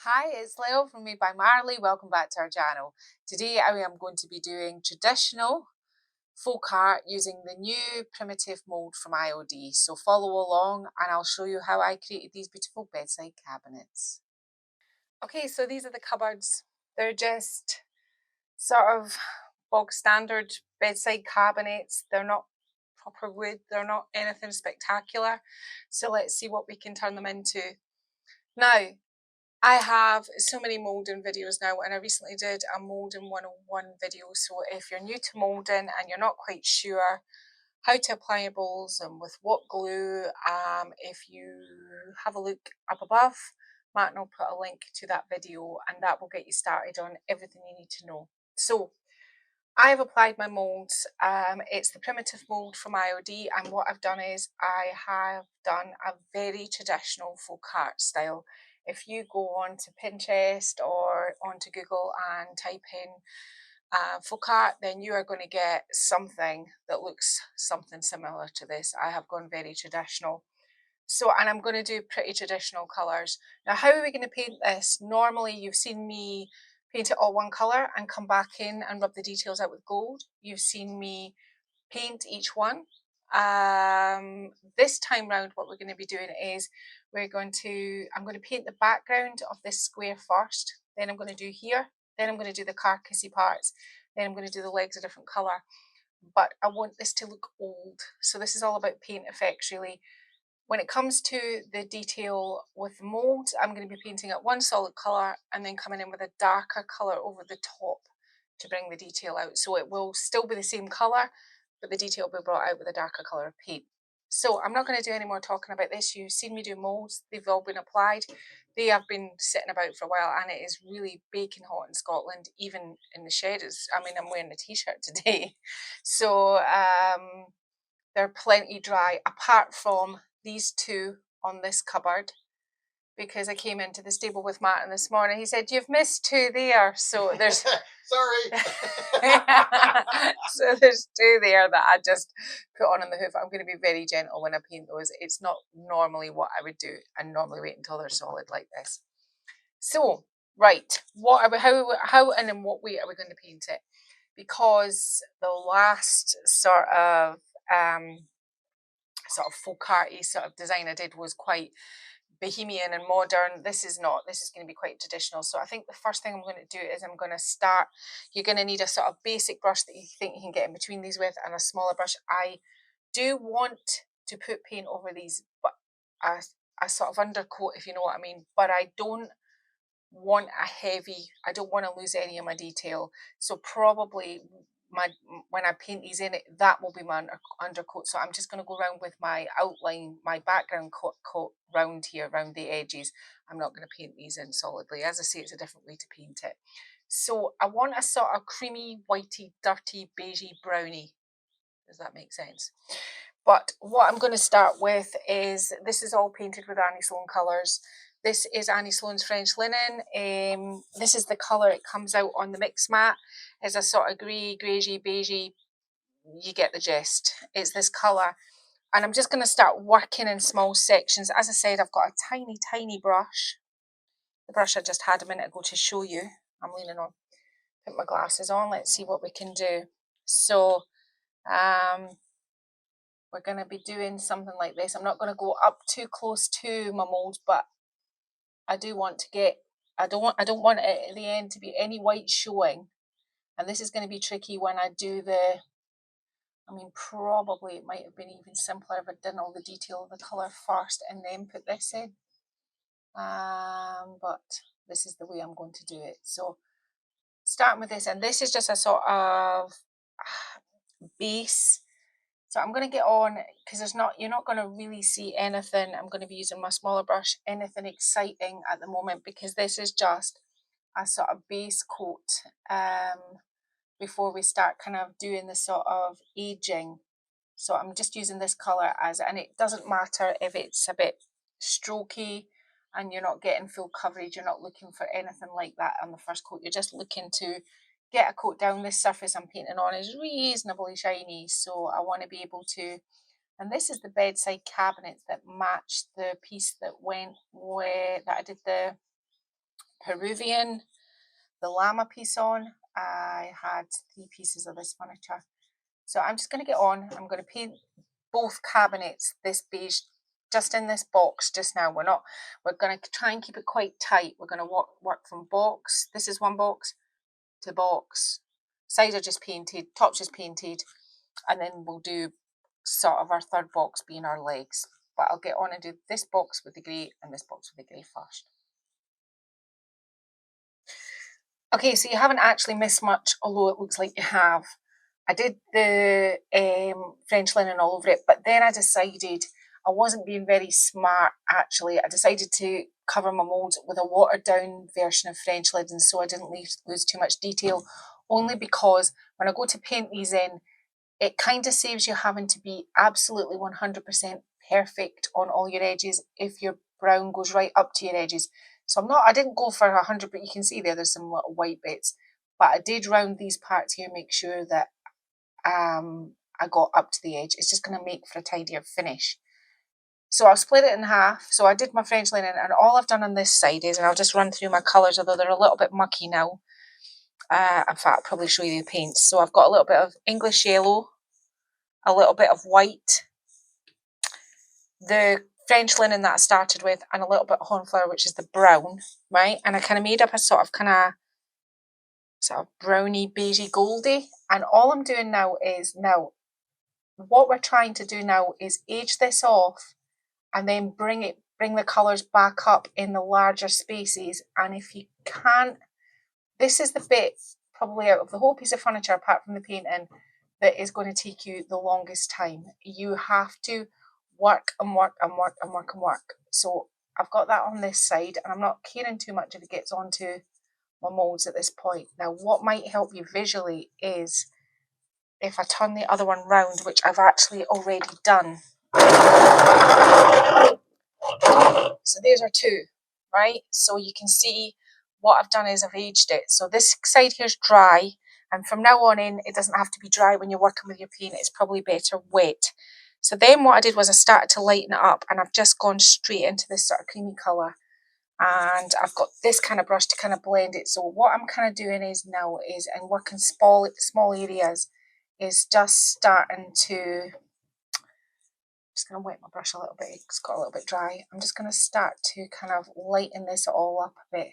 Hi, it's Leo from Made by Marley. Welcome back to our channel. Today I am going to be doing traditional folk art using the new primitive mold from IOD. So follow along and I'll show you how I created these beautiful bedside cabinets. Okay, so these are the cupboards. They're just sort of bog standard bedside cabinets. They're not proper wood. They're not anything spectacular. So let's see what we can turn them into. Now, I have so many moulding videos now, and I recently did a moulding 101 video. So if you're new to moulding and you're not quite sure how to apply your bowls and with what glue, if you have a look up above, Martin will put a link to that video and that will get you started on everything you need to know. So I've applied my moulds. It's the primitive mould from IOD, and what I've done is I have done a very traditional folk art style. If you go on to Pinterest or onto Google and type in folk art, then you are going to get something that looks something similar to this. I have gone very traditional. So, and I'm going to do pretty traditional colours. Now, how are we going to paint this? Normally, you've seen me paint it all one colour and come back in and rub the details out with gold. You've seen me paint each one. This time round, what we're going to be doing is I'm going to paint the background of this square first. Then I'm going to do here. Then I'm going to do the carcassy parts. Then I'm going to do the legs a different colour. But I want this to look old. So this is all about paint effects, really. When it comes to the detail with the mould, I'm going to be painting it one solid colour and then coming in with a darker colour over the top to bring the detail out. So it will still be the same colour, but the detail will be brought out with a darker colour of paint. So I'm not going to do any more talking about this. You've seen me do moulds. They've all been applied. They have been sitting about for a while and it is really baking hot in Scotland, even in the shed. I'm wearing a t-shirt today. So they're plenty dry, apart from these two on this cupboard, because I came into the stable with Martin this morning. He said, "You've missed two there." So there's sorry. so there's two there that I just put on the hoof. I'm going to be very gentle when I paint those. It's not normally what I would do. I normally wait until they're solid like this. So right, how and in what way are we going to paint it? Because the last sort of folk arty sort of design I did was quite bohemian and modern. This is not. This is going to be quite traditional. So I think the first thing I'm going to do is I'm going to start. You're going to need a sort of basic brush that you think you can get in between these with, and a smaller brush. I do want to put paint over these, but a sort of undercoat, if you know what I mean. But I don't want I don't want to lose any of my detail. So probably when I paint these in, that will be my undercoat. So I'm just going to go around with my outline, my background coat round here, around the edges. I'm not going to paint these in solidly. As I say, it's a different way to paint it. So I want a sort of creamy, whitey, dirty, beigey, browny. Does that make sense? But what I'm going to start with is, this is all painted with Annie Sloan colours. This is Annie Sloan's French linen. This is the colour it comes out on the mix mat. It's a sort of grey, greigey, beigey. You get the gist. It's this colour. And I'm just going to start working in small sections. As I said, I've got a tiny, tiny brush. The brush I just had a minute ago to show you. I'm leaning on. Put my glasses on. Let's see what we can do. So, we're going to be doing something like this. I'm not going to go up too close to my mould, but I do want to get, I don't want it at the end to be any white showing. And this is going to be tricky when I do probably it might have been even simpler if I done all the detail of the colour first and then put this in. But this is the way I'm going to do it. So starting with this, and this is just a sort of base. So I'm going to get on, because you're not going to really see anything. I'm going to be using my smaller brush, anything exciting at the moment, because this is just a sort of base coat before we start kind of doing the sort of aging. So I'm just using this colour and it doesn't matter if it's a bit strokey and you're not getting full coverage. You're not looking for anything like that on the first coat. You're just looking to get a coat down. This surface I'm painting on is reasonably shiny, so I want to be able to, and this is the bedside cabinets that match the piece that went where that I did the Peruvian, the llama piece on. I had 3 pieces of this furniture. So I'm just going to get on. I'm going to paint both cabinets this beige, just in this box just now. We're going to try and keep it quite tight. We're going to work from box. This is one box to box. Sides are just painted, top's just painted. And then we'll do sort of our third box being our legs. But I'll get on and do this box with the grey and this box with the grey first. Okay, so you haven't actually missed much, although it looks like you have. I did the French linen all over it, but then I decided I wasn't being very smart, actually. I decided to cover my moulds with a watered down version of French linen so I didn't lose too much detail, only because when I go to paint these in, it kind of saves you having to be absolutely 100% perfect on all your edges if your brown goes right up to your edges. So I didn't go for 100, but you can see there's some little white bits. But I did round these parts here, make sure that I got up to the edge. It's just going to make for a tidier finish. So I'll split it in half. So I did my French linen, and all I've done on this side is, and I'll just run through my colours, although they're a little bit mucky now. In fact, I'll probably show you the paints. So I've got a little bit of English yellow, a little bit of white, the French linen that I started with, and a little bit of cornflower, which is the brown, right? And I kind of made up a sort of browny, beigey, goldy. And all I'm doing now is, what we're trying to do now is age this off and then bring the colours back up in the larger spaces. And if you can't, this is the bit probably out of the whole piece of furniture, apart from the painting, that is going to take you the longest time. You have to work and work and work and work and work. So I've got that on this side, and I'm not caring too much if it gets onto my moulds at this point. Now, what might help you visually is if I turn the other one round, which I've actually already done. So there's our two, right? So you can see what I've done is I've aged it. So this side here is dry, and from now on in, it doesn't have to be dry when you're working with your paint. It's probably better wet. So then what I did was I started to lighten it up, and I've just gone straight into this sort of creamy colour. And I've got this kind of brush to kind of blend it. So what I'm kind of doing is and working small areas, is just starting to, just going to wet my brush a little bit, it's got a little bit dry. I'm just going to start to kind of lighten this all up a bit.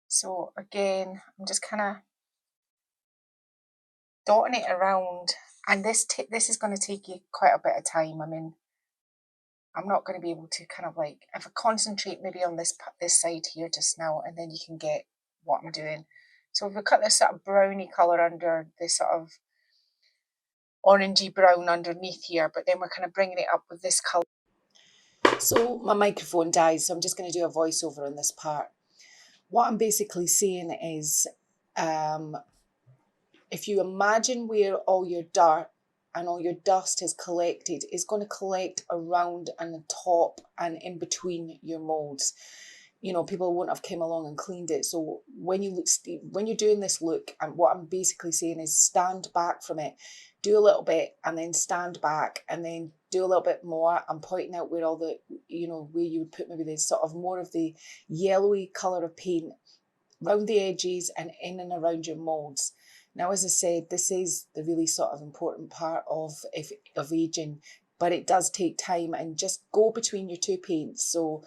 So again, I'm just kind of dotting it around, and this is going to take you quite a bit of time. I mean, I'm not going to be able to kind of like, if I concentrate maybe on this side here just now, and then you can get what I'm doing. So if we cut this sort of browny colour under this sort of orangey brown underneath here, but then we're kind of bringing it up with this colour. So my microphone dies, so I'm just going to do a voiceover on this part. What I'm basically saying is, if you imagine where all your dirt and all your dust is collected, it's going to collect around and the top and in between your moulds. You know, people won't have come along and cleaned it. So when you're doing this look, and what I'm basically saying is stand back from it, do a little bit, and then stand back, and then do a little bit more. I'm pointing out where all the, where you would put maybe the sort of more of the yellowy colour of paint around the edges and in and around your moulds. Now, as I said, this is the really sort of important part of aging, but it does take time, and just go between your two paints. So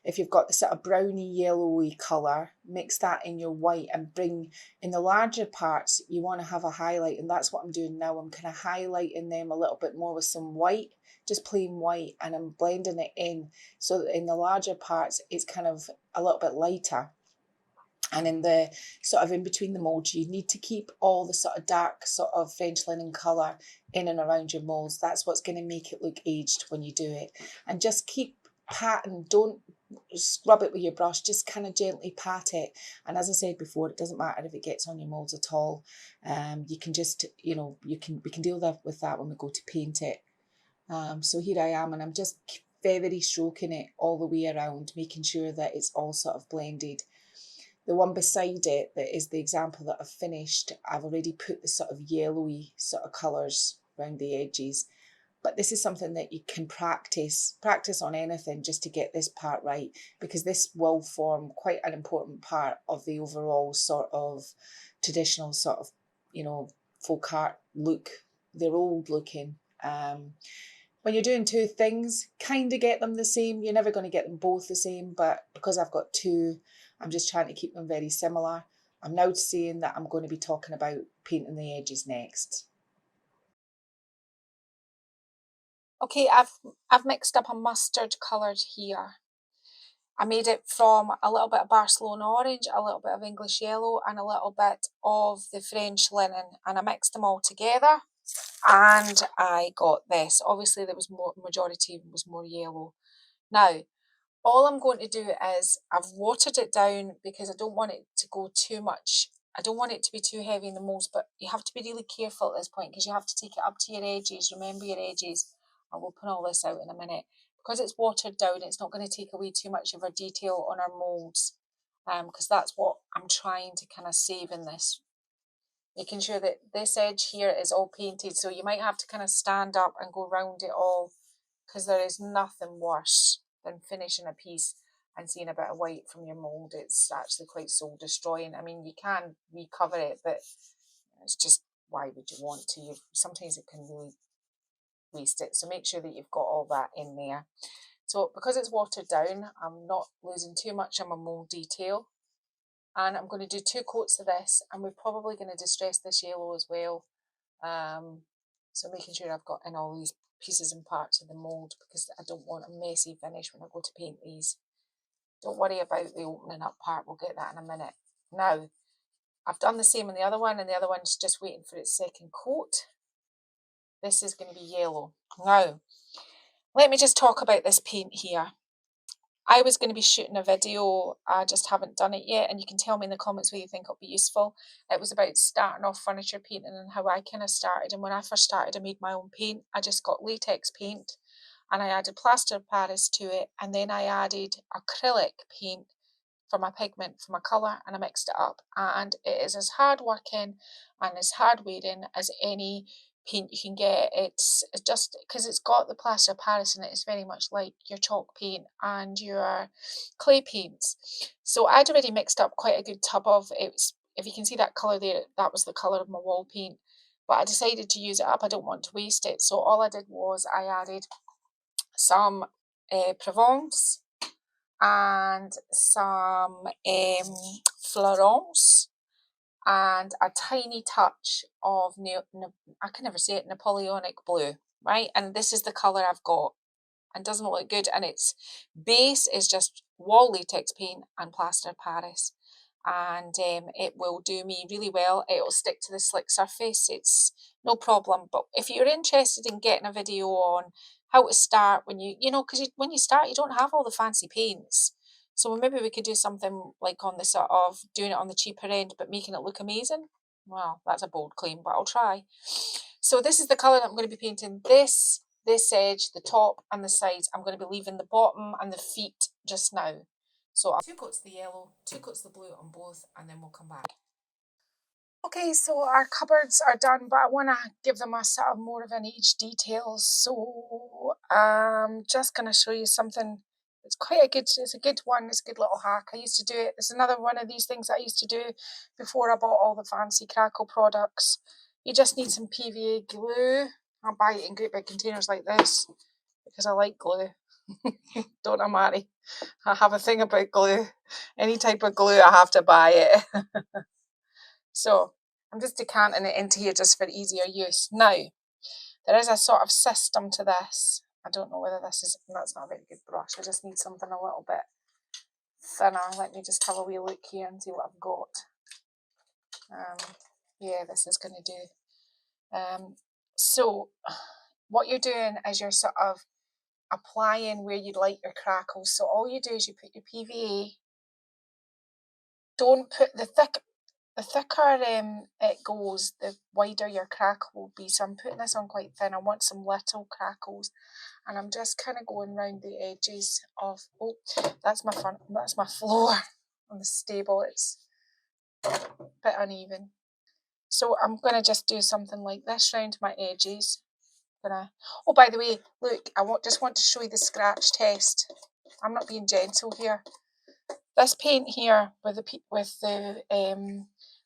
if you've got the sort of browny yellowy colour, mix that in your white and bring in the larger parts, you want to have a highlight, and that's what I'm doing now. I'm kind of highlighting them a little bit more with some white, just plain white, and I'm blending it in so that in the larger parts it's kind of a little bit lighter. And in the sort of in between the moulds, you need to keep all the sort of dark sort of French linen colour in and around your moulds. That's what's going to make it look aged when you do it. And just keep patting, don't scrub it with your brush, just kind of gently pat it. And as I said before, it doesn't matter if it gets on your moulds at all. You can just, we can deal with that when we go to paint it. So here I am, and I'm just feathery stroking it all the way around, making sure that it's all sort of blended. The one beside it, that is the example that I've finished, I've already put the sort of yellowy sort of colours around the edges. But this is something that you can practice on anything just to get this part right, because this will form quite an important part of the overall sort of traditional sort of, you know, folk art look. They're old looking. When you're doing two things, kind of get them the same. You're never going to get them both the same, but because I've got two, I'm just trying to keep them very similar. I'm now saying that I'm going to be talking about painting the edges next. Okay, I've mixed up a mustard coloured here. I made it from a little bit of Barcelona orange, a little bit of English yellow, and a little bit of the French linen, and I mixed them all together, and I got this. Obviously, there was majority was more yellow. Now, all I'm going to do is I've watered it down because I don't want it to go too much. I don't want it to be too heavy in the molds, but you have to be really careful at this point because you have to take it up to your edges. Remember your edges. I'll open all this out in a minute. Because it's watered down, it's not going to take away too much of our detail on our molds, because that's what I'm trying to kind of save in this. Making sure that this edge here is all painted, so you might have to kind of stand up and go round it all, because there is nothing worse than finishing a piece and seeing a bit of white from your mould. It's actually quite soul destroying. I mean, you can recover it, but it's just, why would you want to? Sometimes it can really waste it. So make sure that you've got all that in there. So because it's watered down, I'm not losing too much on my mould detail. And I'm going to do 2 coats of this, and we're probably going to distress this yellow as well. So making sure I've got in all these pieces and parts of the mould, because I don't want a messy finish when I go to paint these. Don't worry about the opening up part, we'll get that in a minute. Now, I've done the same on the other one, and the other one's just waiting for its second coat. This is going to be yellow. Now, let me just talk about this paint here. I was going to be shooting a video, I just haven't done it yet, and you can tell me in the comments whether you think it'll be useful. It was about starting off furniture painting and how I kind of started. And when I first started, I made my own paint. I just got latex paint and I added plaster of Paris to it, and then I added acrylic paint for my pigment, for my colour, and I mixed it up. And it is as hard working and as hard wearing as any paint you can get. It's just because it's got the plaster of Paris in it, it's very much like your chalk paint and your clay paints. So I'd already mixed up quite a good tub of it. If you can see that colour there, that was the colour of my wall paint. But I decided to use it up. I don't want to waste it. So all I did was I added some Provence and some Florence and a tiny touch of, I can never say it, Napoleonic blue, right? And this is the colour I've got, and doesn't look good. And its base is just wall latex paint and plaster of Paris. And it will do me really well. It will stick to the slick surface. It's no problem. But if you're interested in getting a video on how to start when because when you start, you don't have all the fancy paints. So maybe we could do something like on the sort of doing it on the cheaper end, but making it look amazing. Well, that's a bold claim, but I'll try. So this is the colour that I'm going to be painting. This edge, the top and the sides. I'm going to be leaving the bottom and the feet just now. So 2 coats of the yellow, 2 coats of the blue on both, and then we'll come back. Okay, so our cupboards are done, but I want to give them a sort of more of an age detail. So I'm just going to show you something. It's a good one. It's a good little hack. I used to do it. It's another one of these things I used to do before I bought all the fancy Crackle products. You just need some PVA glue. I'll buy it in great big containers like this because I like glue. Don't I, Marley? I have a thing about glue. Any type of glue, I have to buy it. So I'm just decanting it into here just for easier use. Now, there is a sort of system to this. I don't know whether that's not a very good brush. I just need something a little bit thinner. Let me just have a wee look here and see what I've got. Yeah, this is going to do. So what you're doing is you're sort of applying where you'd like your crackles. So all you do is you put your PVA. Don't put the thicker it goes, the wider your crackle will be. So I'm putting this on quite thin. I want some little crackles, and I'm just kind of going round the edges of. Oh, that's my floor on the stable. It's a bit uneven. So I'm going to just do something like this round my edges gonna, oh, by the way, look, just want to show you the scratch test. I'm not being gentle here. This paint here with the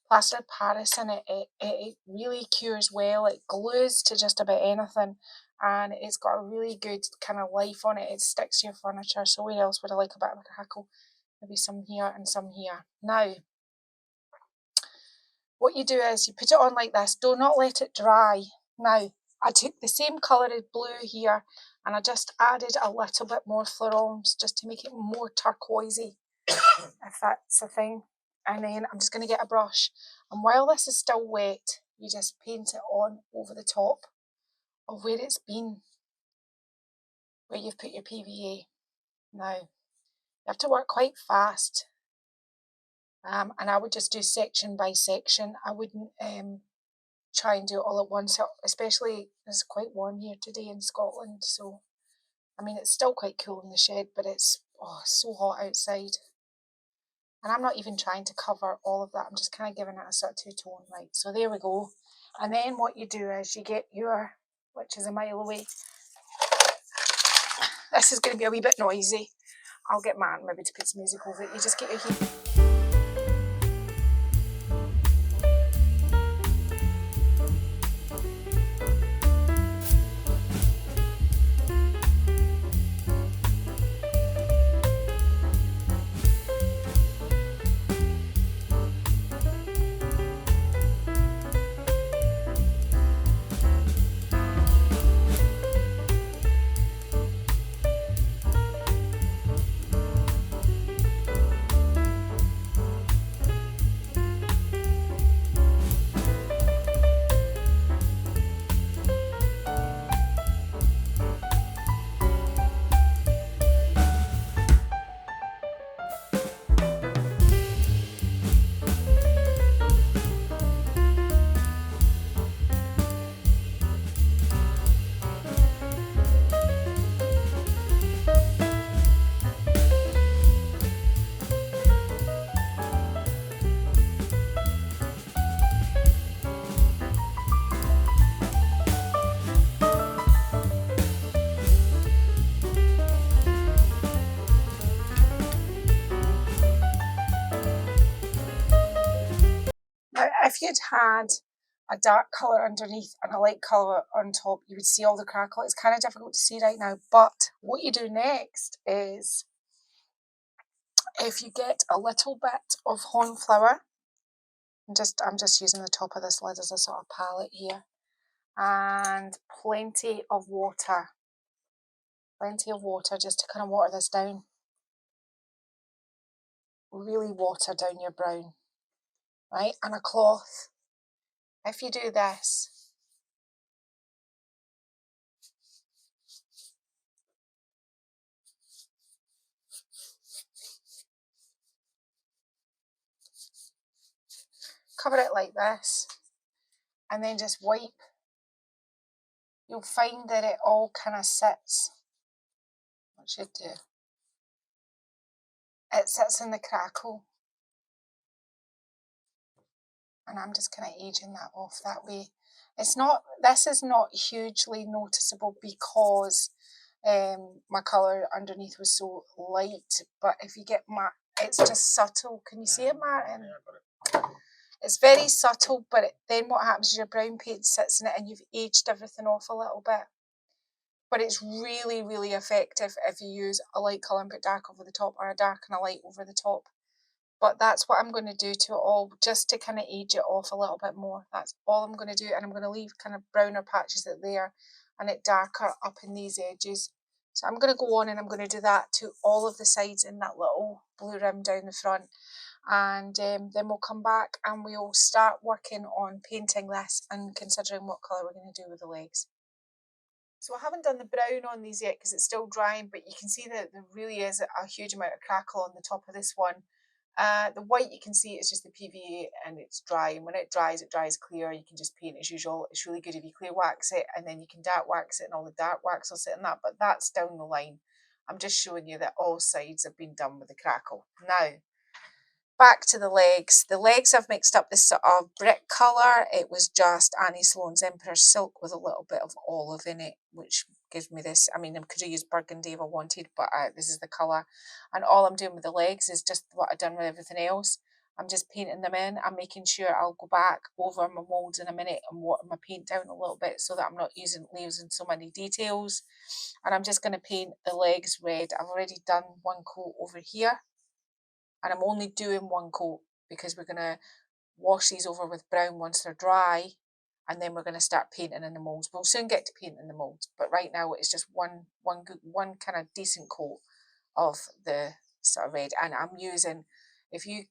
plaster of Paris in it, it really cures well. It glues to just about anything, and it's got a really good kind of life on it. It sticks to your furniture. So where else would I like a bit of a Crackle? Maybe some here and some here. Now, what you do is you put it on like this. Do not let it dry. Now, I took the same coloured blue here and I just added a little bit more florals just to make it more turquoisey, if that's a thing. And then I'm just going to get a brush. And while this is still wet, you just paint it on over the top of where it's been, where you've put your PVA. Now, you have to work quite fast. And I would just do section by section. I wouldn't try and do it all at once, especially it's quite warm here today in Scotland. So, I mean, it's still quite cool in the shed, but it's so hot outside. And I'm not even trying to cover all of that. I'm just kind of giving it a sort of two-tone, right? So there we go. And then what you do is you get your, which is a mile away. This is going to be a wee bit noisy. I'll get Matt maybe to put some music over it. You just get your heat. Now, if you'd had a dark colour underneath and a light colour on top, you would see all the crackle. It's kind of difficult to see right now, but what you do next is, if you get a little bit of cornflour, I'm just using the top of this lid as a sort of palette here, and plenty of water just to kind of water this down. Really water down your brown, right? And a cloth. If you do this, cover it like this, and then just wipe, you'll find that it all kind of sits. What should do? It sits in the crackle. And I'm just kind of aging that off that way. This is not hugely noticeable because my colour underneath was so light, but if you get matte, it's just subtle. Can you see it, Martin? It's very subtle, but then what happens is your brown paint sits in it and you've aged everything off a little bit. But it's really, really effective if you use a light colour and put dark over the top, or a dark and a light over the top. But that's what I'm going to do to it all, just to kind of age it off a little bit more. That's all I'm going to do, and I'm going to leave kind of browner patches at there and it darker up in these edges. So I'm going to go on and I'm going to do that to all of the sides in that little blue rim down the front. And then we'll come back and we'll start working on painting this and considering what colour we're going to do with the legs. So I haven't done the brown on these yet because it's still drying, but you can see that there really is a huge amount of crackle on the top of this one. The white, you can see it's just the PVA and it's dry, and when it dries clear. You can just paint as usual. It's really good if you clear wax it, and then you can dark wax it and all the dark wax will sit in that, but that's down the line. I'm just showing you that all sides have been done with the crackle. Now, back to the legs. The legs I've mixed up this sort of brick colour. It was just Annie Sloane's Emperor Silk with a little bit of olive in it, which gives me this. I mean, I could have used burgundy if I wanted, but this is the colour. And all I'm doing with the legs is just what I've done with everything else. I'm just painting them in. I'm making sure I'll go back over my moulds in a minute and water my paint down a little bit so that I'm not losing so many details. And I'm just going to paint the legs red. I've already done one coat over here. And I'm only doing one coat because we're going to wash these over with brown once they're dry, and then we're going to start painting in the moulds. We'll soon get to painting the moulds, but right now it's just one kind of decent coat of the sort of red. And I'm using, if you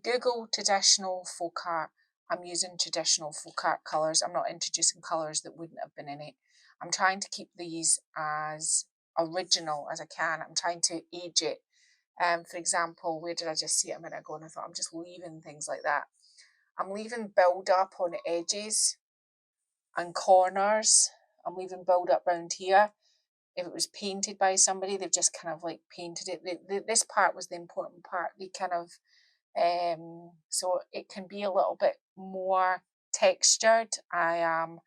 Google traditional folk art, I'm using traditional folk art colours. I'm not introducing colours that wouldn't have been in it. I'm trying to keep these as original as I can. I'm trying to age it. For example, where did I just see it a minute ago and I thought I'm just leaving things like that. I'm leaving build up on the edges and corners. I'm leaving build up round here. If it was painted by somebody, they've just kind of like painted it. This part was the important part. They kind of, so it can be a little bit more textured. I am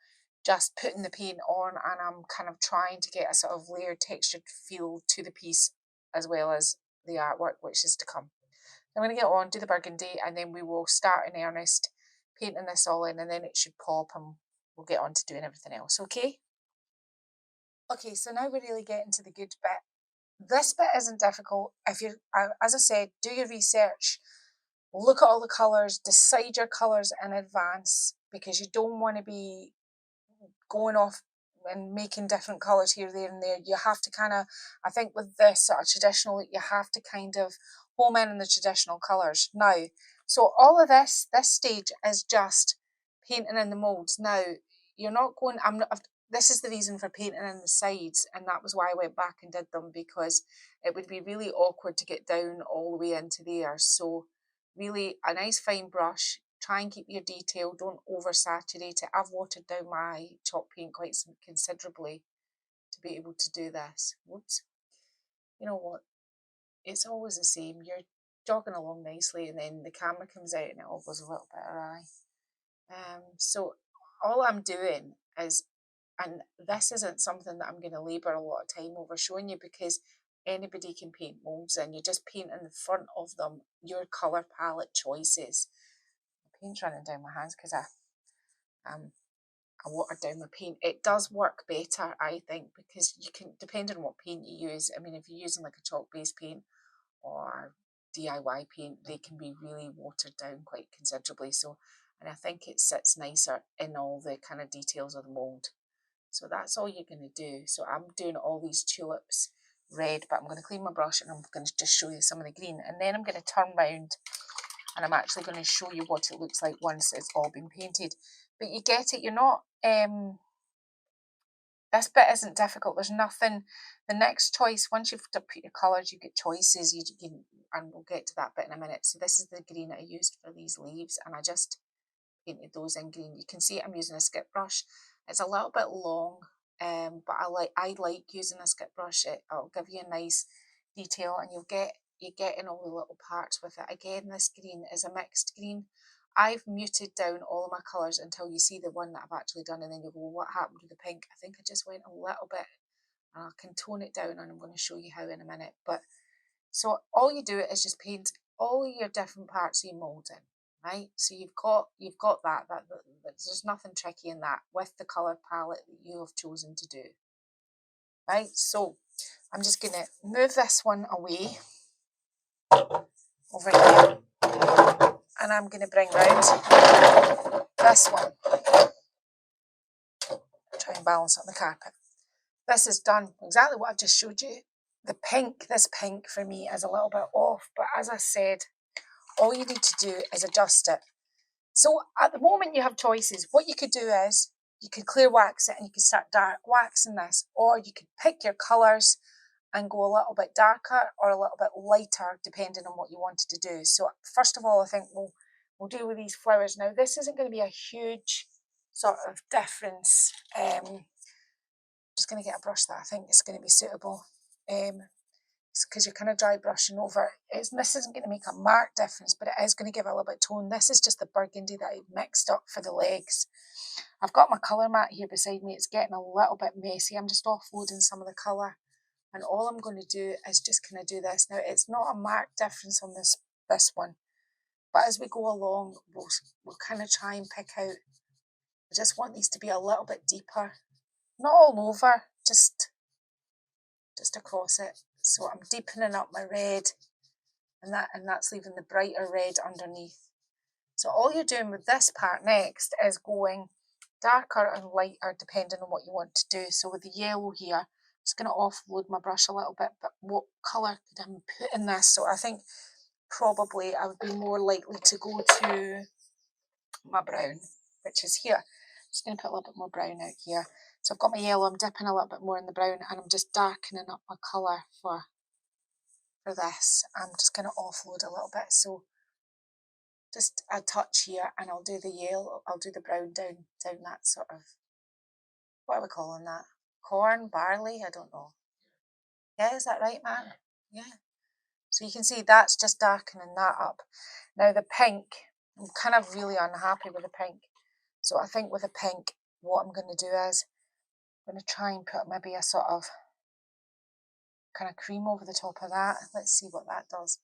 just putting the paint on and I'm kind of trying to get a sort of layered textured feel to the piece as well as the artwork which is to come. I'm going to get on, do the burgundy, and then we will start in earnest painting this all in, and then it should pop and we'll get on to doing everything else, okay? Okay, so now we're really getting to the good bit. This bit isn't difficult. If you, as I said, do your research, look at all the colours, decide your colours in advance, because you don't want to be going off and making different colours here, there and there. You have to kind of, I think with this sort of traditional, you have to kind of home in the traditional colours. Now, so all of this stage is just painting in the moulds. Now, you're not going, this is the reason for painting in the sides, and that was why I went back and did them, because it would be really awkward to get down all the way into there. So really a nice fine brush. Try and keep your detail, don't oversaturate it. I've watered down my chalk paint quite considerably to be able to do this. Whoops. You know what? It's always the same. You're jogging along nicely and then the camera comes out and it all goes a little bit awry. So all I'm doing is, and this isn't something that I'm going to labour a lot of time over showing you, because anybody can paint moulds and you just paint in the front of them your colour palette choices. Paint's running down my hands because I watered down my paint. It does work better, I think, because you can, depending on what paint you use. I mean, if you're using like a chalk-based paint or DIY paint, they can be really watered down quite considerably. So, and I think it sits nicer in all the kind of details of the mould. So that's all you're going to do. So I'm doing all these tulips red, but I'm going to clean my brush and I'm going to just show you some of the green. And then I'm going to turn round and I'm actually going to show you what it looks like once it's all been painted. But you get it, you're not, this bit isn't difficult. There's nothing, the next choice, once you've put your colours, you get choices, and we'll get to that bit in a minute. So this is the green that I used for these leaves, and I just painted those in green. You can see I'm using a skip brush. It's a little bit long, but I like using a skip brush. It'll give you a nice detail, and you're getting all the little parts with it. Again, this green is a mixed green. I've muted down all of my colours until you see the one that I've actually done, and then you go, well, what happened to the pink? I think I just went a little bit, and I can tone it down, and I'm going to show you how in a minute. But so all you do is just paint all your different parts of your mould in, right? So you've got that there's nothing tricky in that with the colour palette that you have chosen to do, right? So I'm just going to move this one away over here, and I'm going to bring round this one. Try and balance on the carpet. This is done exactly what I've just showed you. The pink, this pink for me is a little bit off, but as I said, all you need to do is adjust it. So at the moment you have choices. What you could do is you could clear wax it and you could start dark waxing this, or you could pick your colours and go a little bit darker or a little bit lighter depending on what you wanted to do. So first of all, I think we'll do with these flowers. Now this isn't going to be a huge sort of difference. Just going to get a brush that I think is going to be suitable. because you're kind of dry brushing over. This isn't going to make a marked difference, but it is going to give a little bit of tone. This is just the burgundy that I mixed up for the legs. I've got my colour mat here beside me. It's getting a little bit messy. I'm just offloading some of the colour. And all I'm going to do is just kind of do this. Now, it's not a marked difference on this one. But as we go along, we'll kind of try and pick out. I just want these to be a little bit deeper. Not all over, just across it. So I'm deepening up my red, and that's leaving the brighter red underneath. So all you're doing with this part next is going darker and lighter depending on what you want to do. So with the yellow here, I'm just going to offload my brush a little bit, but what colour could I put in this? So I think probably I would be more likely to go to my brown, which is here. I'm just going to put a little bit more brown out here. So I've got my yellow, I'm dipping a little bit more in the brown, and I'm just darkening up my colour for this. I'm just going to offload a little bit. So just a touch here, and I'll do the yellow, I'll do the brown down that sort of, what are we calling that? Corn, barley, I don't know. Yeah, is that right, man? Yeah. So you can see that's just darkening that up. Now the pink, I'm kind of really unhappy with the pink. So I think with the pink, what I'm going to do is I'm going to try and put maybe a sort of kind of cream over the top of that. Let's see what that does.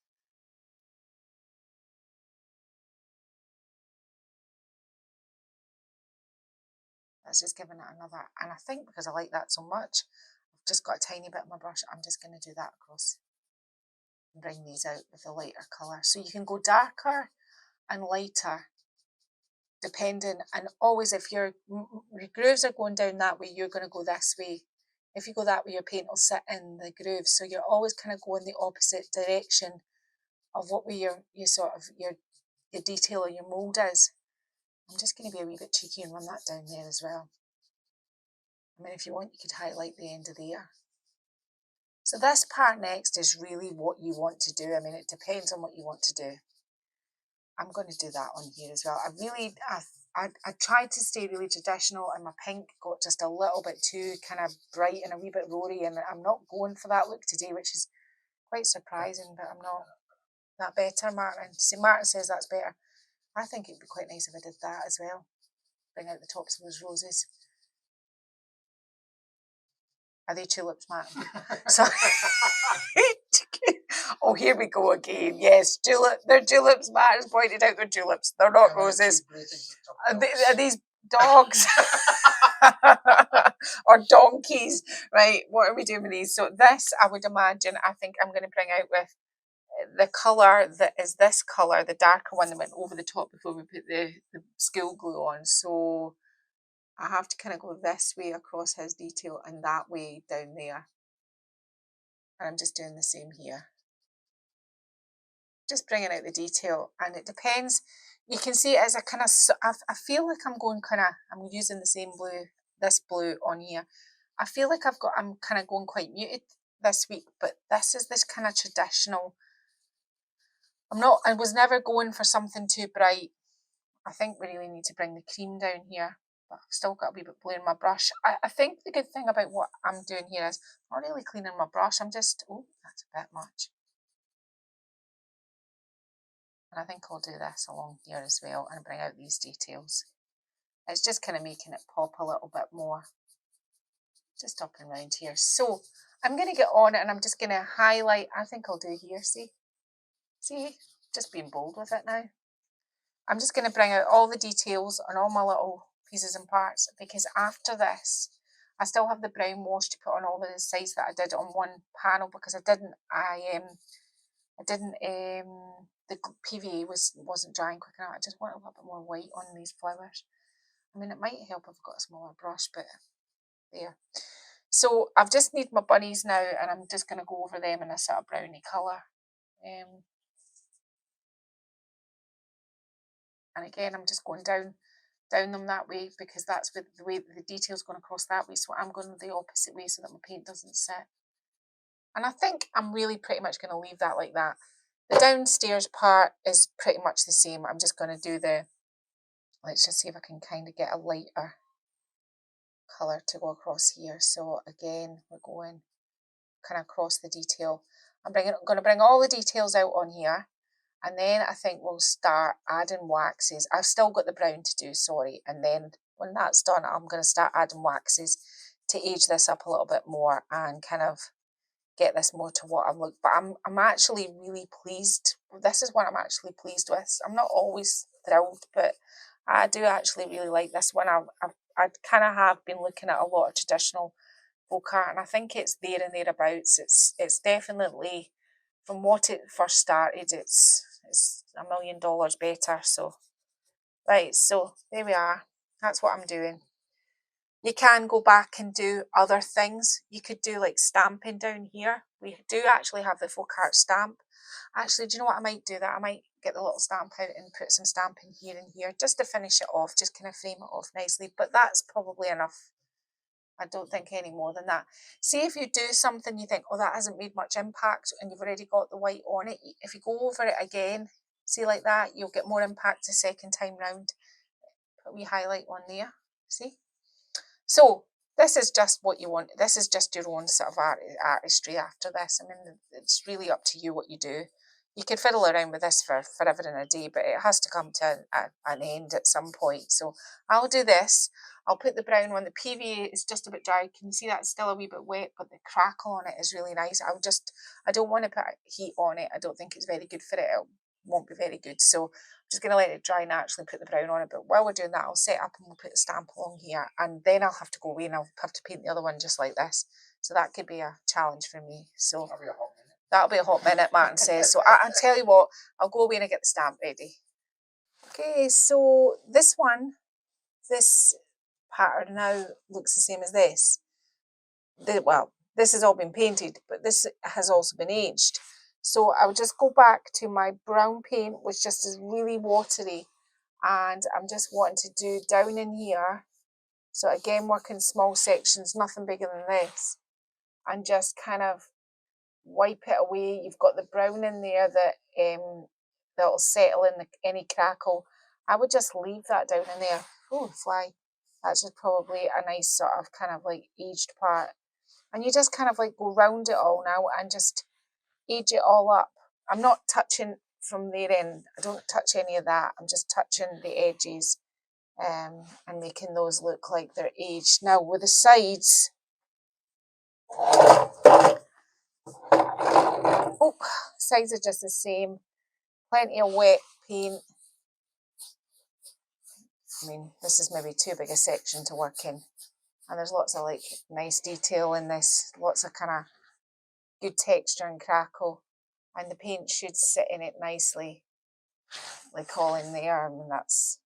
That's just giving it another, and I think because I like that so much, I've just got a tiny bit of my brush. I'm just going to do that across and bring these out with a lighter colour. So you can go darker and lighter depending, and always if your grooves are going down that way, you're going to go this way. If you go that way, your paint will sit in the grooves. So you're always kind of going the opposite direction of what way your detail or your mould is. I'm just going to be a wee bit cheeky and run that down there as well. I mean, if you want, you could highlight the end of there. So this part next is really what you want to do. I mean, it depends on what you want to do. I'm going to do that on here as well. I tried to stay really traditional, and my pink got just a little bit too kind of bright and a wee bit roary, and I'm not going for that look today, which is quite surprising, but I'm not. That better, Martin? See, Martin says that's better. I think it'd be quite nice if I did that as well. Bring out the tops of those roses. Are they tulips, Martin? Sorry. Oh, here we go again. Yes, they're tulips. Martin's pointed out they're tulips. They're not roses. Are these dogs? Or donkeys? Right, what are we doing with these? So this, I would imagine, I think I'm going to bring out with the colour that is this colour, the darker one that went over the top before we put the school glue on. So I have to kind of go this way across his detail and that way down there. And I'm just doing the same here. Just bringing out the detail, and it depends. You can see it as a kind of, I feel like I'm going kind of, I'm using the same blue, this blue on here. I feel like I'm kind of going quite muted this week, but this is this kind of traditional. I was never going for something too bright. I think we really need to bring the cream down here, but I've still got a wee bit blue in my brush. I think the good thing about what I'm doing here is I'm not really cleaning my brush. I'm just, oh, that's a bit much. And I think I'll do this along here as well and bring out these details. It's just kind of making it pop a little bit more. Just up and round here. So I'm going to get on it, and I'm just going to highlight. I think I'll do here, see, just being bold with it now. I'm just going to bring out all the details on all my little pieces and parts, because after this, I still have the brown wash to put on all the sides that I did on one panel, because the PVA wasn't drying quick enough. I just want a little bit more white on these flowers. I mean, it might help if I've got a smaller brush, but there. So I've just need my bunnies now, and I'm just going to go over them in a sort of brownie colour. And again, I'm just going down them that way, because that's with the way the detail's going across that way. So I'm going the opposite way so that my paint doesn't sit. And I think I'm really pretty much going to leave that like that. The downstairs part is pretty much the same. I'm just going to do let's just see if I can kind of get a lighter colour to go across here. So again, we're going kind of across the detail. I'm going to bring all the details out on here, and then I think we'll start adding waxes. I've still got the brown to do, sorry, and then when that's done, I'm going to start adding waxes to age this up a little bit more and kind of get this more to what I'm looking. But I'm actually really pleased. This is what I'm actually pleased with. I'm not always thrilled, but I do actually really like this one. I kind of have been looking at a lot of traditional folk art, and I think it's there and thereabouts. It's definitely, from what it first started, it's $1 million better. So right, so there we are. That's what I'm doing. You can go back and do other things. You could do like stamping down here. We do actually have the folk art stamp. Actually, do you know what? I might do that. I might get the little stamp out and put some stamping here and here just to finish it off, just kind of frame it off nicely. But that's probably enough. I don't think any more than that. See, if you do something you think, oh, that hasn't made much impact, and you've already got the white on it, if you go over it again, see like that, you'll get more impact the second time round. Put a wee highlight on there, see? So this is just what you want. This is just your own sort of artistry after this. I mean, it's really up to you what you do. You could fiddle around with this for forever and a day, but it has to come to an end at some point. So I'll do this. I'll put the brown on. The PVA is just a bit dry. Can you see that's still a wee bit wet, but the crackle on it is really nice. I don't want to put heat on it. I don't think it's very good for it. It won't be very good. So I'm just going to let it dry naturally, put the brown on it. But while we're doing that, I'll set up and we'll put the stamp along here. And then I'll have to go away and I'll have to paint the other one just like this. So that could be a challenge for me. So that'll be a hot minute, Martin says. So I'll tell you what, I'll go away and get the stamp ready. Okay, so this one, this pattern now looks the same as this. Well, this has all been painted, but this has also been aged. So I would just go back to my brown paint, which just is really watery. And I'm just wanting to do down in here. So again, working small sections, nothing bigger than this. And just kind of wipe it away. You've got the brown in there that'll settle in any crackle. I would just leave that down in there. Oh, fly. That's just probably a nice sort of kind of like aged part. And you just kind of like go round it all now and just age it all up. I'm not touching from their end. I don't touch any of that. I'm just touching the edges and making those look like they're aged. Now with the sides, sides are just the same. Plenty of wet paint. I mean, this is maybe too big a section to work in. And there's lots of like nice detail in this. Lots of kind of good texture and crackle. And the paint should sit in it nicely. Like all in there. I mean, that's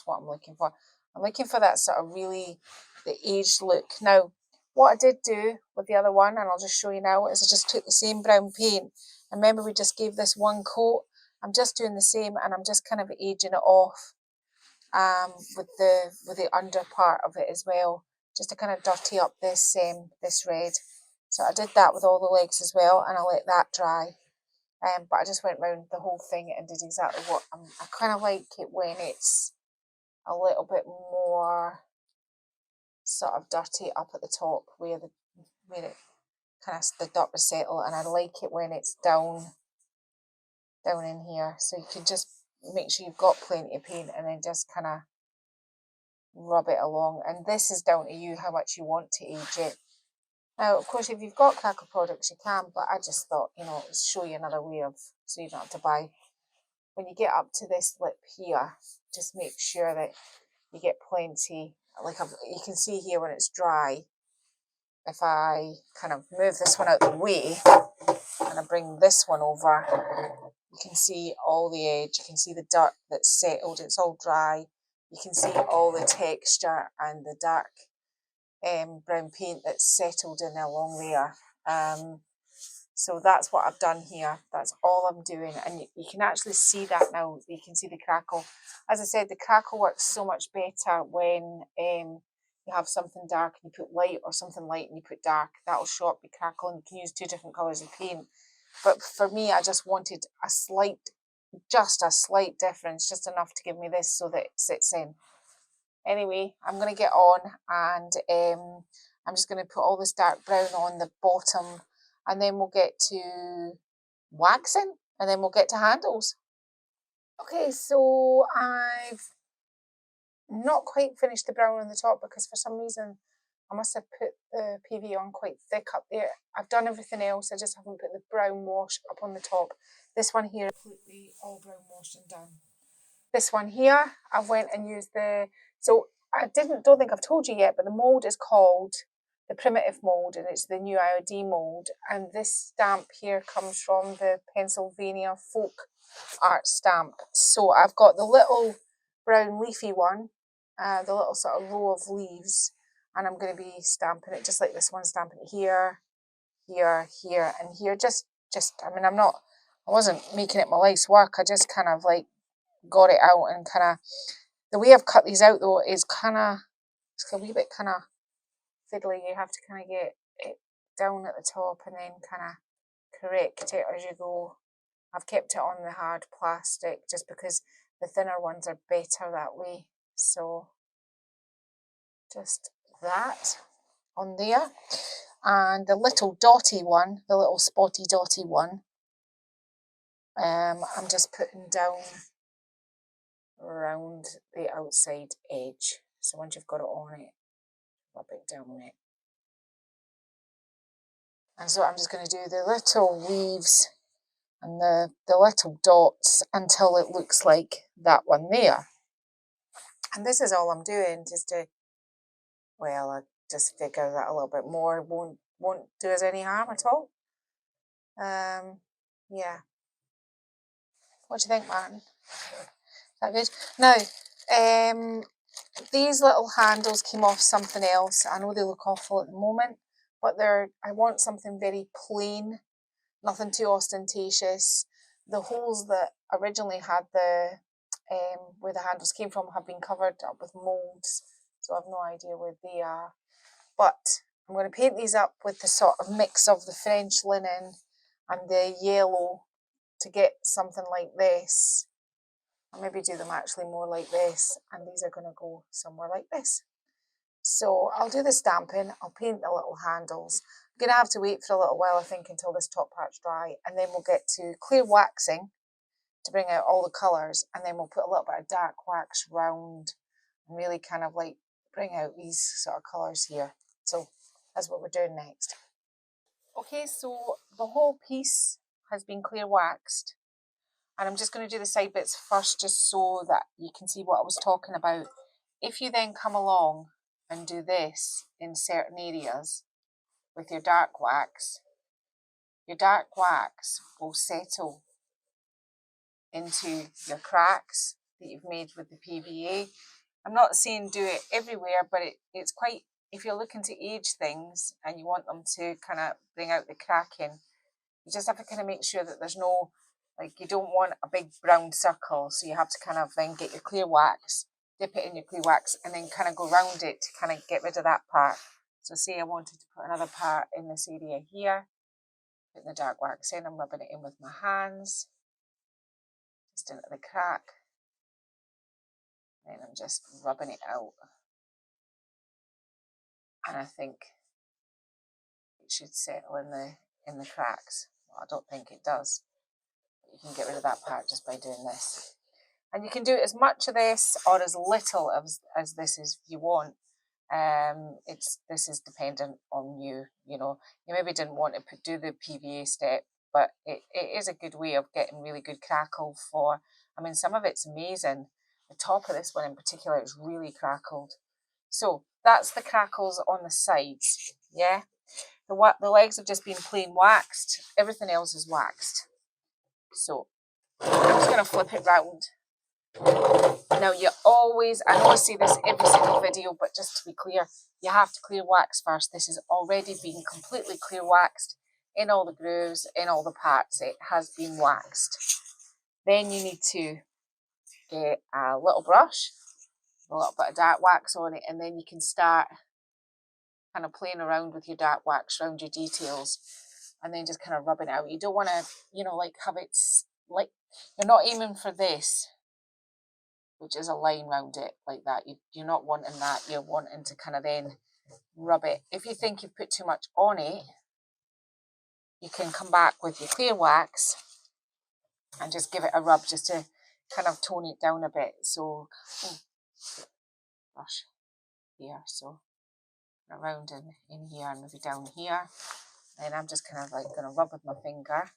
what I'm looking for. I'm looking for that sort of really the aged look. Now, what I did do with the other one, and I'll just show you now, is I just took the same brown paint. And remember, we just gave this one coat. I'm just doing the same, and I'm just kind of aging it off with the under part of it as well, just to kind of dirty up this red. So I did that with all the legs as well, and I let that dry. But I just went round the whole thing and did exactly what I kind of like it when it's a little bit more sort of dirty up at the top where it kind of the dirt was settled, and I like it when it's down in here. So you can just make sure you've got plenty of paint and then just kind of rub it along. And this is down to you how much you want to age it. Now, of course, if you've got Crackle products, you can, but I just thought, show you another way of, so you don't have to buy. When you get up to this lip here, just make sure that you get plenty, you can see here when it's dry, if I kind of move this one out the way, and I bring this one over, you can see all the edge, you can see the dirt that's settled, it's all dry, you can see all the texture and the dark brown paint that's settled in along there. So that's what I've done here. That's all I'm doing. And you can actually see that now. You can see the crackle. As I said, the crackle works so much better when you have something dark and you put light, or something light and you put dark. That'll show up the crackle, and you can use two different colours of paint. But for me, I just wanted a slight difference, just enough to give me this so that it sits in. Anyway, I'm going to get on, and I'm just going to put all this dark brown on the bottom, and then we'll get to waxing, and then we'll get to handles. Okay, so I've not quite finished the brown on the top because for some reason I must have put the PV on quite thick up there. I've done everything else, I just haven't put the brown wash up on the top. This one here, completely all brown washed and done. This one here, I went and used so I don't think I've told you yet, but the mould is called the Primitive Mold, and it's the new IOD mould. And this stamp here comes from the Pennsylvania folk art stamp. So I've got the little brown leafy one, the little sort of row of leaves, and I'm going to be stamping it just like this one, stamping it here, here, here, and here. I mean, I wasn't making it my life's work. I just kind of like got it out and kind of, the way I've cut these out though is kind of, it's a wee bit kind of fiddly. You have to kind of get it down at the top and then kind of correct it as you go. I've kept it on the hard plastic just because the thinner ones are better that way. So just that on there. And the little dotty one, the little spotty dotty one, I'm just putting down around the outside edge. So once you've got it on it, rub it down it. And so I'm just going to do the little leaves and the little dots until it looks like that one there. And this is all I'm doing, just to, well, I just figure that a little bit more won't do us any harm at all. Yeah. What do you think, Martin? Is that good? Now, these little handles came off something else. I know they look awful at the moment, but I want something very plain, nothing too ostentatious. The holes that originally had where the handles came from have been covered up with molds, so I've no idea where they are. But I'm going to paint these up with the sort of mix of the French linen and the yellow to get something like this. I'll maybe do them actually more like this, and these are going to go somewhere like this. So I'll do the stamping, I'll paint the little handles. I'm going to have to wait for a little while, I think, until this top part's dry, and then we'll get to clear waxing to bring out all the colours, and then we'll put a little bit of dark wax round and really kind of like bring out these sort of colours here. So that's what we're doing next. Okay, so the whole piece has been clear waxed, and I'm just going to do the side bits first just so that you can see what I was talking about. If you then come along and do this in certain areas with your dark wax will settle into your cracks that you've made with the PVA. I'm not saying do it everywhere, but it's quite, if you're looking to age things and you want them to kind of bring out the cracking, you just have to kind of make sure that there's no, like, you don't want a big brown circle, so you have to kind of then get your clear wax, dip it in your clear wax, and then kind of go around it to kind of get rid of that part. So say I wanted to put another part in this area here, putting the dark wax in, I'm rubbing it in with my hands, just into the crack, and I'm just rubbing it out. And I think it should settle in the cracks. Well, I don't think it does. But you can get rid of that part just by doing this. And you can do as much of this or as little as this as you want. This is dependent on you. You know, you maybe didn't want to do the PVA step, but it is a good way of getting really good crackle for. I mean, some of it's amazing. The top of this one in particular is really crackled. So that's the crackles on the sides. Yeah, the legs have just been plain waxed. Everything else is waxed. So I'm just going to flip it round. Now you always, I know I say this every single video, but just to be clear, you have to clear wax first. This has already been completely clear waxed in all the grooves, in all the parts. It has been waxed. Then you need to get a little brush, a little bit of dark wax on it, and then you can start kind of playing around with your dark wax around your details, and then just kind of rubbing it out. You don't want to, like have it, like, you're not aiming for this, which is a line around it like that. You're not wanting that. You're wanting to kind of then rub it. If you think you've put too much on it, you can come back with your clear wax and just give it a rub just to kind of tone it down a bit. So, brush here, so around in here and maybe down here. And I'm just kind of like going to rub with my finger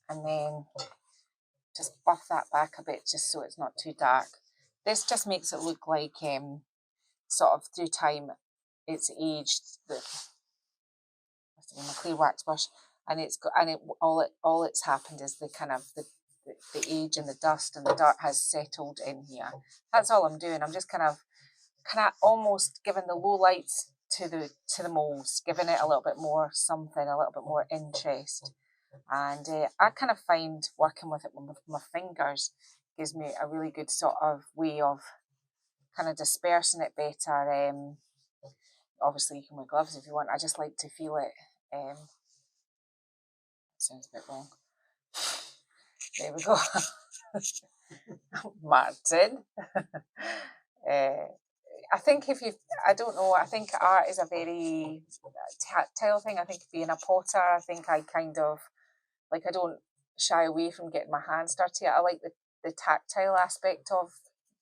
and then just buff that back a bit just so it's not too dark. This just makes it look like sort of through time it's aged. Must have been a clear wax brush, and it's got, and all it's happened is the kind of the age and the dust and the dirt has settled in here. That's all I'm doing. I'm just kind of almost giving the low lights to the molds, giving it a little bit more something, a little bit more interest. And I kind of find working with it with my fingers gives me a really good sort of way of kind of dispersing it better. Obviously you can wear gloves if you want. I just like to feel it. Sounds a bit wrong. There we go. Martin. I think I don't know, I think art is a very tactile thing. I think being a potter, I think I kind of, like, I don't shy away from getting my hands dirty. I like the tactile aspect of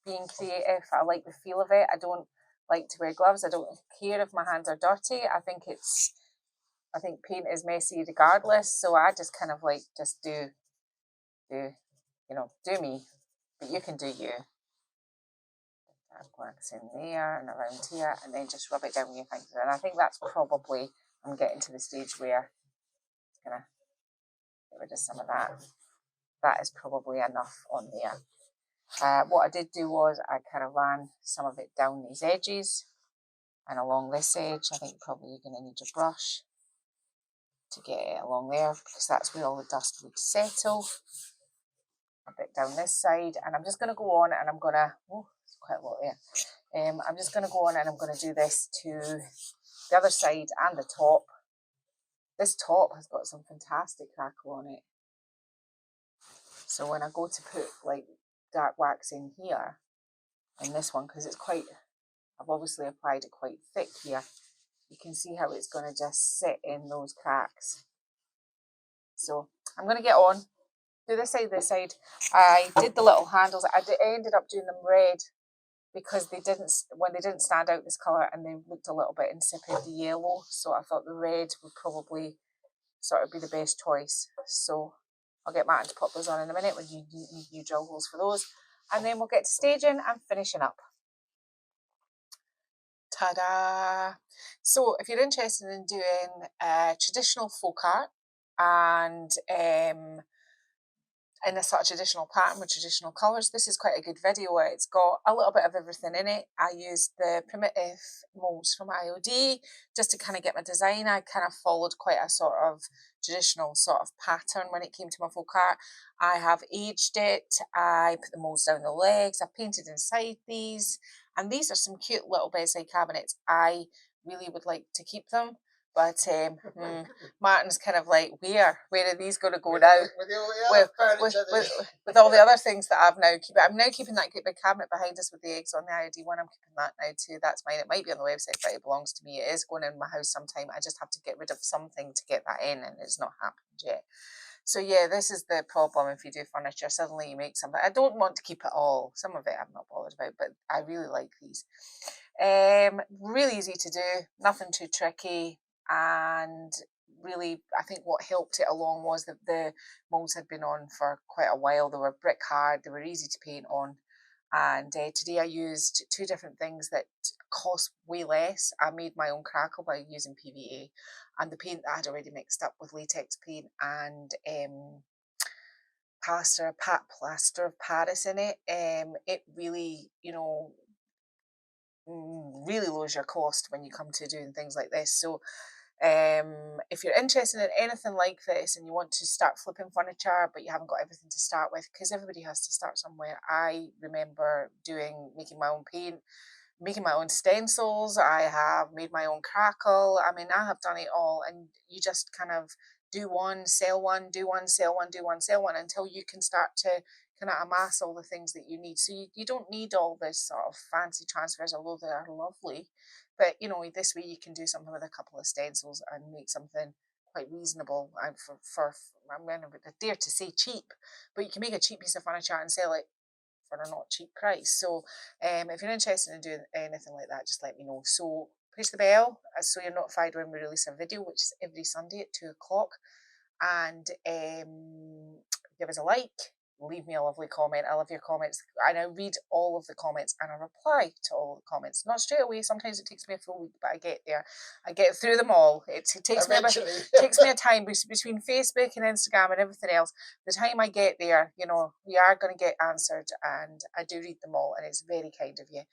being creative. I like the feel of it. I don't like to wear gloves. I don't care if my hands are dirty. I think paint is messy regardless. So I just kind of like just do me, but you can do you. Wax in there and around here, and then just rub it down with your fingers. And I think that's probably, I'm getting to the stage where I'm gonna get rid of some of that. That is probably enough on there. What I did do was I kind of ran some of it down these edges and along this edge. I think probably you're going to need your brush to get it along there because that's where all the dust would settle. A bit down this side, and I'm just going to go on and I'm going to, it's quite a lot there. I'm just going to go on and I'm going to do this to the other side and the top. This top has got some fantastic crackle on it. So when I go to put like dark wax in here, in this one, because it's quite, I've obviously applied it quite thick here, you can see how it's going to just sit in those cracks. So I'm going to get on, do this side. I did the little handles. I ended up doing them red because when they didn't stand out this colour and they looked a little bit insipid, the yellow. So I thought the red would probably sort of be the best choice. So I'll get Martin to pop those on in a minute when you drill holes for those. And then we'll get to staging and finishing up. Ta-da! So if you're interested in doing traditional folk art and in a sort of traditional pattern with traditional colours, this is quite a good video. It's got a little bit of everything in it. I used the primitive molds from IOD just to kind of get my design. I kind of followed quite a sort of traditional sort of pattern when it came to my folk art. I have aged it. I put the molds down the legs. I painted inside these. And these are some cute little bedside cabinets. I really would like to keep them. But Martin's kind of like, where are these going to go now? With all the other things that I'm now keeping that big cabinet behind us with the eggs on the IOD one. I'm keeping that now too. That's mine. It might be on the website, but it belongs to me. It is going in my house sometime. I just have to get rid of something to get that in, and it's not happened yet. So yeah, this is the problem if you do furniture. Suddenly you make something. I don't want to keep it all. Some of it I'm not bothered about, but I really like these. Really easy to do. Nothing too tricky. And really, I think what helped it along was that the molds had been on for quite a while. They were brick hard. They were easy to paint on. And today I used two different things that cost way less. I made my own Crackle by using PVA, and the paint that I had already mixed up with latex paint and plaster of Paris in it. It really, really lowers your cost when you come to doing things like this. So if you're interested in anything like this and you want to start flipping furniture but you haven't got everything to start with, because everybody has to start somewhere. I remember making my own paint, making my own stencils. I have made my own Crackle. I mean, I have done it all, and you just kind of do one, sell one, do one, sell one, do one, sell one, until you can start to kind of amass all the things that you need. So you don't need all this sort of fancy transfers, although they are lovely. But you know, this way you can do something with a couple of stencils and make something quite reasonable, and for I'm going to dare to say cheap, but you can make a cheap piece of furniture and sell it for a not cheap price. So if you're interested in doing anything like that, just let me know. So push the bell so you're notified when we release a video, which is every Sunday at 2 o'clock. And give us a like, leave me a lovely comment. I love your comments, and I read all of the comments and I reply to all the comments. Not straight away, sometimes it takes me a full week, but I get there. I get through them all. It takes me a time between Facebook and Instagram and everything else. The time I get there, you know, we are going to get answered, and I do read them all, and it's very kind of you.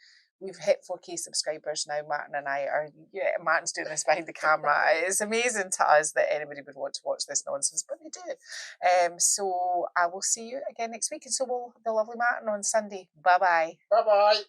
We've hit 4K subscribers now. Martin and I are, yeah, Martin's doing this behind the camera. It's amazing to us that anybody would want to watch this nonsense, but they do. So I will see you again next week. And so will the lovely Martin on Sunday. Bye bye. Bye bye.